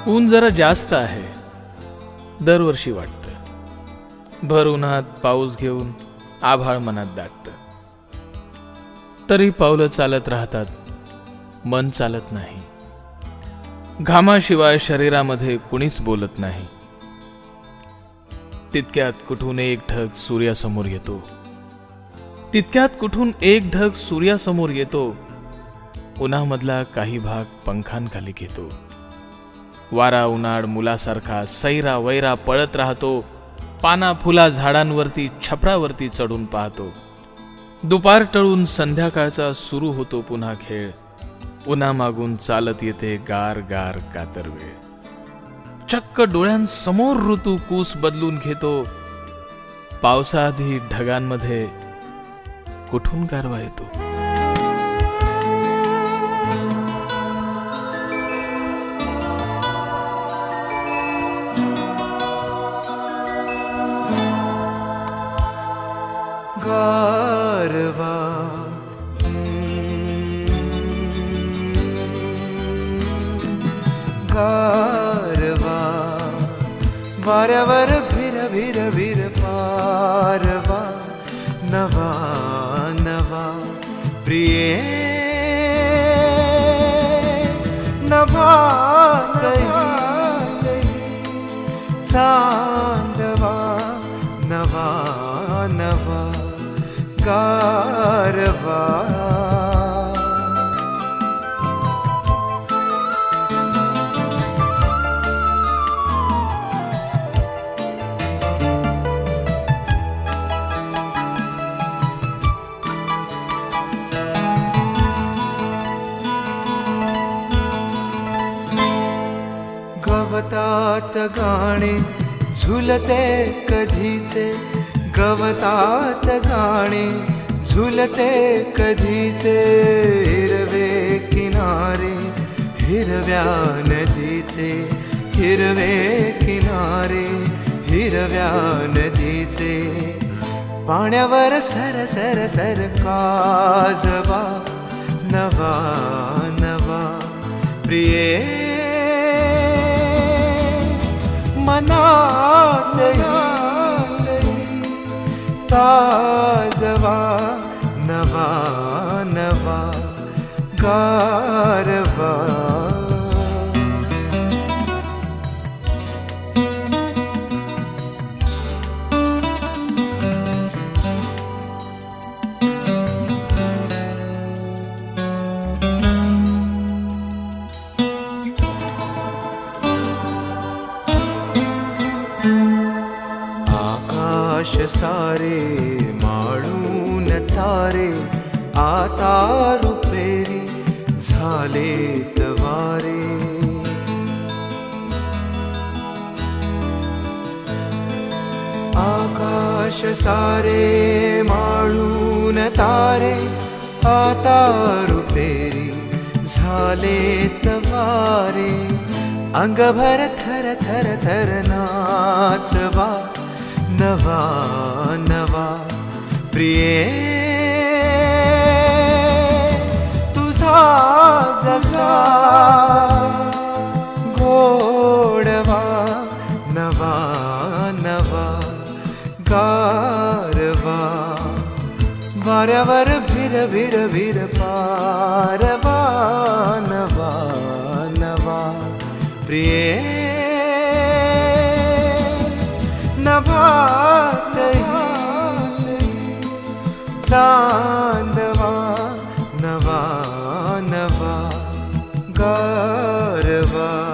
ऊन जरा जास्त आहे, दरवर्षी वाटतं. भर उन्हात पाऊस घेऊन आभाळ मनात दागतं. तरी पावलं चालत राहतात, मन चालत नाही. घामाशिवाय शरीरामध्ये कुणीच बोलत नाही. तितक्यात कुठून एक ढग सूर्यासमोर येतो. तितक्यात कुठून एक ढग सूर्यासमोर येतो. उन्हामधला काही भाग पंखांखाली घेतो. वारा उन्हाळ मुलासारखा सैरा वैरा पळत राहतो. पाना फुला झाडांवरती छपरावरती चढून पाहतो. दुपार टळून संध्याकाळचा सुरू होतो पुन्हा खेळ. उन्हामागून चालत येते गार गार कातर वेळ. चक्क डोळ्यांसमोर ऋतू कूस बदलून घेतो. पावसाआधी ढगांमध्ये कुठून गारवा येतो. गारवा गारवा वाऱ्यावर भिर भिर भिर पारवा. नवा नवा प्रिये नभा चांदवा. नवा नवा गारवा. गवतात गाणे झुलते कधीचे. गवतात गाणे झुलते कधीचे. हिरवे किनारे हिरव्या नदीचे. हिरवे किनारे हिरव्या नदीचे. पाण्यावर सर सर सर काजवा. नवा नवा प्रिये मनात ताजवा. नवा नवा गारवा. आकाश सारे माळून तारे आता रुपेरी झालेत वारे. आकाश सारे माळून तारे आता रुपेरी झालेत वारे. अंगभर थर थर थर नाचवा. नवा नवा प्रिये तुझा जसा गोडवा. नवा नवा गारवा. वाऱ्यावर भिर भिर भिर पारवा. नवा नवा प्रिये नभात चांदवा. नवा नवा गारवा.